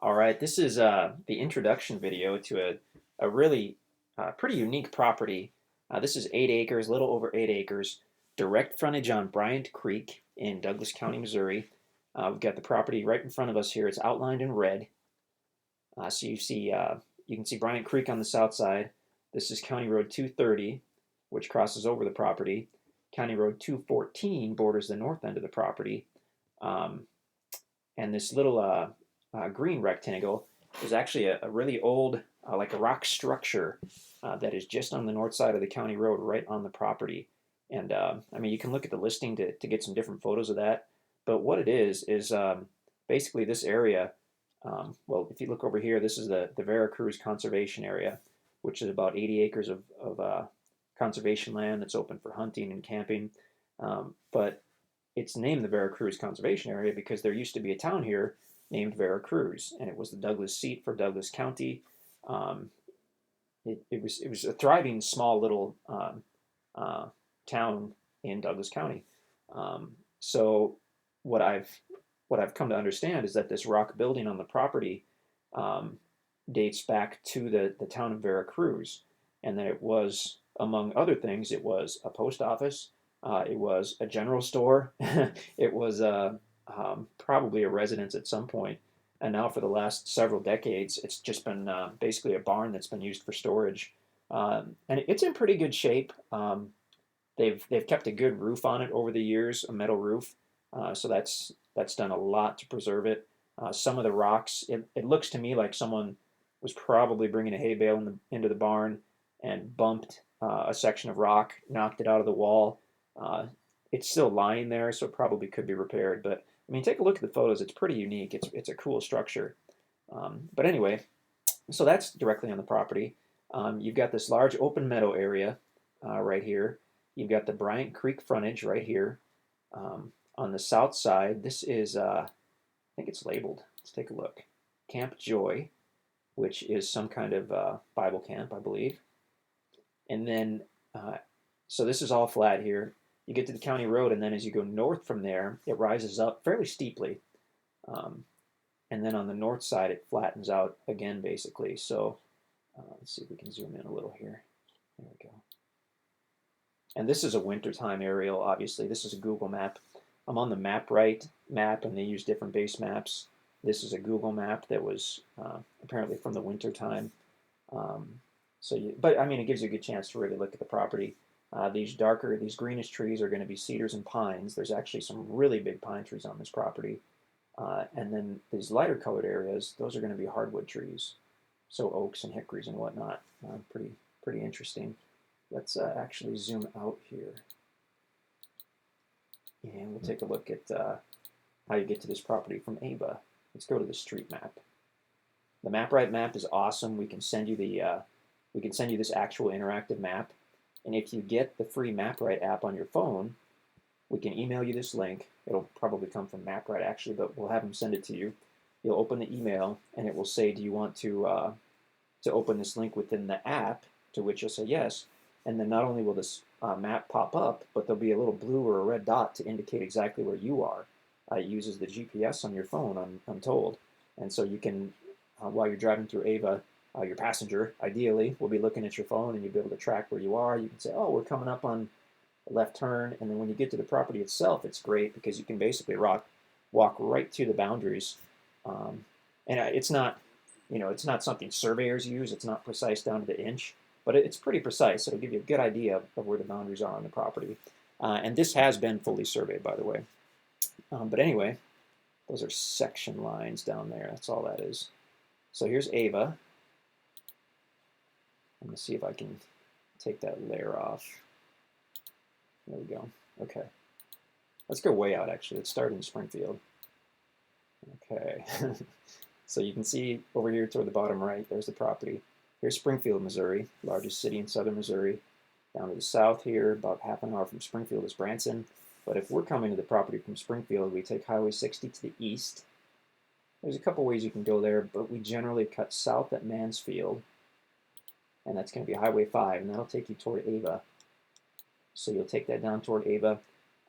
All right, this is the introduction video to a really pretty unique property. This is 8 acres, little over 8 acres, direct frontage on Bryant Creek in Douglas County, Missouri. We've got the property right in front of us here. It's outlined in red. So you can see Bryant Creek on the south side. This is County Road 230, which crosses over the property. County Road 214 borders the north end of the property. Um, and this little green rectangle is actually a really old, like a rock structure that is just on the north side of the county road, right on the property. And I mean, you can look at the listing to get some different photos of that. But what it is basically this area. Well, if you look over here, this is the Veracruz Conservation Area, which is about 80 acres of conservation land that's open for hunting and camping. But it's named the Veracruz Conservation Area because there used to be a town here named Veracruz, and it was the Douglas seat for Douglas County. Um, it was a thriving small little uh, town in Douglas County. So what I've what I've come to understand is that this rock building on the property um, dates back to the town of Veracruz, and that it was, among other things, it was a post office, it was a general store, it was probably a residence at some point, and now for the last several decades, it's just been basically a barn that's been used for storage, and it's in pretty good shape. They've kept a good roof on it over the years, a metal roof, so that's done a lot to preserve it. Some of the rocks, it looks to me like someone was probably bringing a hay bale into the barn and bumped a section of rock, knocked it out of the wall. Uh, it's still lying there, so it probably could be repaired. But I mean, take a look at the photos. It's pretty unique. It's a cool structure. But anyway, so that's directly on the property. You've got this large open meadow area right here. You've got the Bryant Creek frontage right here. On the south side, this is, I think it's labeled. Let's take a look. Camp Joy, which is some kind of Bible camp, I believe. And then, so this is all flat here. You get to the county road, and then as you go north from there, it rises up fairly steeply. Um, and then on the north side, it flattens out again, basically. So let's see if we can zoom in a little here. There we go. And this is a wintertime aerial, obviously. This is a Google map. I'm on the MapRight map, and they use different base maps. This is a Google map that was apparently from the wintertime. Um, but I mean, it gives you a good chance to really look at the property. These greenish trees are going to be cedars and pines. There's actually some really big pine trees on this property. And then these lighter colored areas, those are going to be hardwood trees. So oaks and hickories and whatnot. Pretty interesting. Let's actually zoom out here. And we'll take a look at how you get to this property from Ava. Let's go to the street map. The MapRight map is awesome. We can send you this actual interactive map. And if you get the free MapRight app on your phone, we can email you this link. It'll probably come from MapRight actually, but we'll have them send it to you. You'll open the email, and it will say, "Do you want to open this link within the app?" To which you'll say yes. And then not only will this map pop up, but there'll be a little blue or a red dot to indicate exactly where you are. It uses the GPS on your phone, I'm told. And so you can, while you're driving through Ava, your passenger, ideally, will be looking at your phone, and you'll be able to track where you are. You can say, "Oh, we're coming up on a left turn." And then when you get to the property itself, it's great because you can basically walk right to the boundaries. And it's not, it's not something surveyors use. It's not precise down to the inch, but it's pretty precise. It'll give you a good idea of where the boundaries are on the property. And this has been fully surveyed, by the way. But anyway, those are section lines down there. That's all that is. So here's Ava. I'm going to see if I can take that layer off. There we go. Okay. Let's go way out, actually. Let's start in Springfield. Okay. So you can see over here toward the bottom right, there's the property. Here's Springfield, Missouri, largest city in southern Missouri. Down to the south here, about half an hour from Springfield is Branson. But if we're coming to the property from Springfield, we take Highway 60 to the east. There's a couple ways you can go there, but we generally cut south at Mansfield. And that's going to be Highway 5, and that'll take you toward Ava. So you'll take that down toward Ava.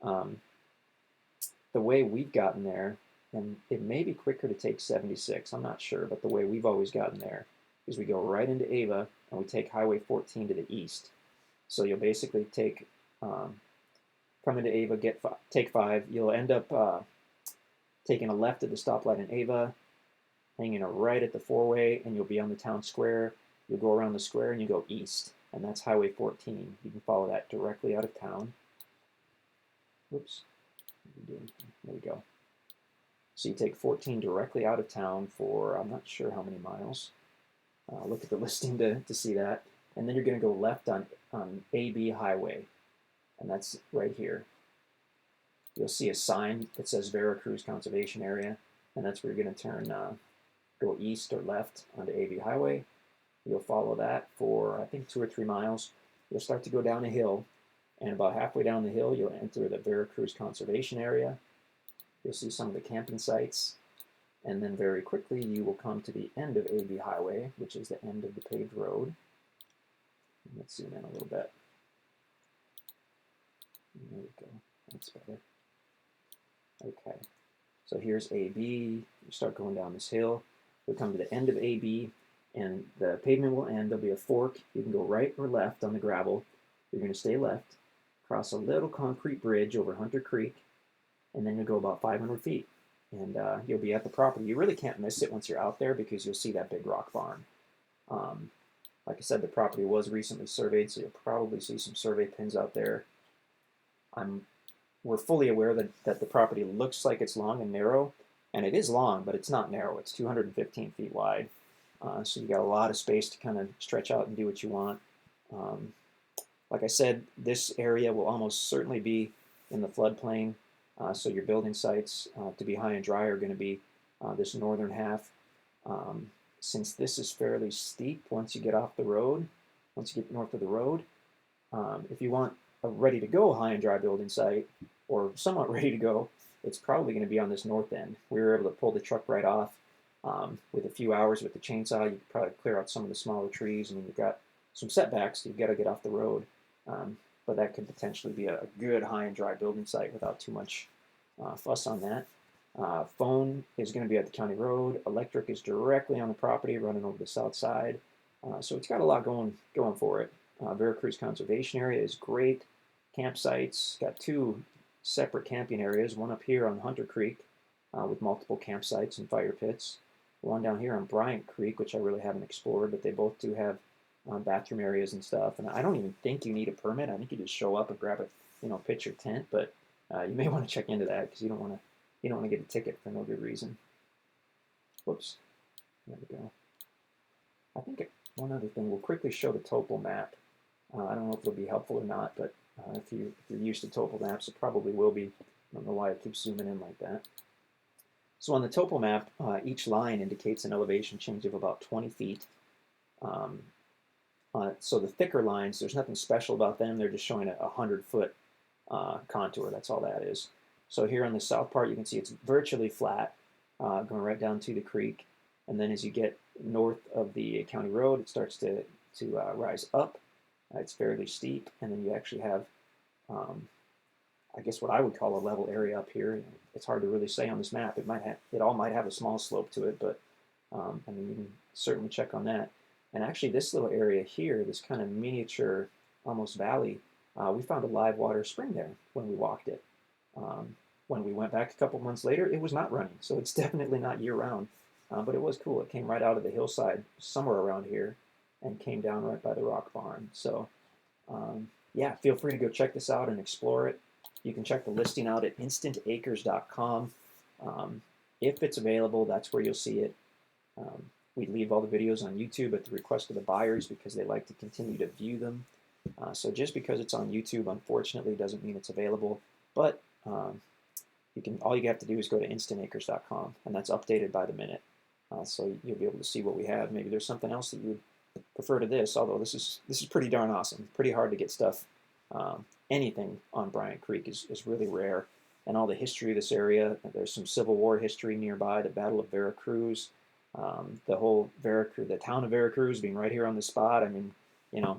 The way we've gotten there and it may be quicker to take 76. I'm not sure, but the way we've always gotten there is we go right into Ava and we take Highway 14 to the east. So you'll basically take come into Ava, take 5. You'll end up taking a left at the stoplight in Ava, hanging a right at the 4-way, and you'll be on the town square. You'll go around the square and you go east, and that's Highway 14. You can follow that directly out of town. Whoops. There we go. So you take 14 directly out of town for, I'm not sure how many miles. Look at the listing to see that. And then you're going to go left on AB Highway, and that's right here. You'll see a sign that says Veracruz Conservation Area, and that's where you're going to turn, go east or left onto AB Highway. You'll follow that for, I think, 2 or 3 miles. You'll start to go down a hill, and about halfway down the hill, you'll enter the Veracruz Conservation Area. You'll see some of the camping sites, and then very quickly you will come to the end of AB Highway, which is the end of the paved road. Let's zoom in a little bit. There we go. That's better. Okay. So here's AB. You start going down this hill. You'll come to the end of AB, and the pavement will end. There'll be a fork. You can go right or left on the gravel. You're going to stay left, cross a little concrete bridge over Hunter Creek, and then you'll go about 500 feet, and you'll be at the property. You really can't miss it once you're out there because you'll see that big rock barn. Like I said, the property was recently surveyed, so you'll probably see some survey pins out there. We're fully aware that the property looks like it's long and narrow, and it is long, but it's not narrow. It's 215 feet wide, so you got a lot of space to kind of stretch out and do what you want. Like I said, this area will almost certainly be in the floodplain, so your building sites to be high and dry are going to be this northern half. Since this is fairly steep once you get off the road, once you get north of the road, if you want a ready-to-go high and dry building site, or somewhat ready to go, it's probably going to be on this north end. We were able to pull the truck right off with a few hours with the chainsaw. You could probably clear out some of the smaller trees. I mean, you've got some setbacks. You've got to get off the road, but that could potentially be a good high and dry building site without too much fuss on that. Phone is going to be at the county road. Electric is directly on the property, running over the south side. So it's got a lot going for it. Veracruz Conservation Area is great. Campsites, got 2 separate camping areas, one up here on Hunter Creek with multiple campsites and fire pits. One down here on Bryant Creek, which I really haven't explored, but they both do have bathroom areas and stuff. And I don't even think you need a permit. I think you just show up and grab a pitch or tent, but you may want to check into that because you don't want to get a ticket for no good reason. Whoops. There we go. I think one other thing, we'll quickly show the topo map. I don't know if it'll be helpful or not, but if you're used to topo maps, it probably will be. I don't know why it keeps zooming in like that. So on the topo map, each line indicates an elevation change of about 20 feet. So the thicker lines, there's nothing special about them. They're just showing a 100-foot contour. That's all that is. So here on the south part, you can see it's virtually flat, going right down to the creek. And then as you get north of the county road, it starts to rise up. It's fairly steep, and then you actually have, I guess, what I would call a level area up here. It's hard to really say on this map. It all might have a small slope to it, but I mean, you can certainly check on that. And actually, this little area here, this kind of miniature, almost valley, we found a live water spring there when we walked it. When we went back a couple months later, it was not running, so it's definitely not year-round. But it was cool. It came right out of the hillside somewhere around here and came down right by the rock barn. So, yeah, feel free to go check this out and explore it. You can check the listing out at InstantAcres.com. If it's available, that's where you'll see it. We leave all the videos on YouTube at the request of the buyers because they like to continue to view them. So just because it's on YouTube, unfortunately, doesn't mean it's available. But all you have to do is go to InstantAcres.com, and that's updated by the minute. So you'll be able to see what we have. Maybe there's something else that you would prefer to this, although this is pretty darn awesome. Pretty hard to get stuff. Anything on Bryant Creek is really rare. And all the history of this area, there's some Civil War history nearby, the Battle of Veracruz, the whole Veracruz, the town of Veracruz being right here on the spot. I mean,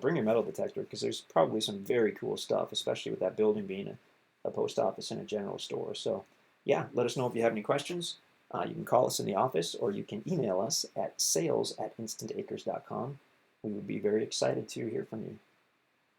bring your metal detector because there's probably some very cool stuff, especially with that building being a post office and a general store. So Yeah, let us know if you have any questions. You can call us in the office or you can email us at sales@instantacres.com. We would be very excited to hear from you.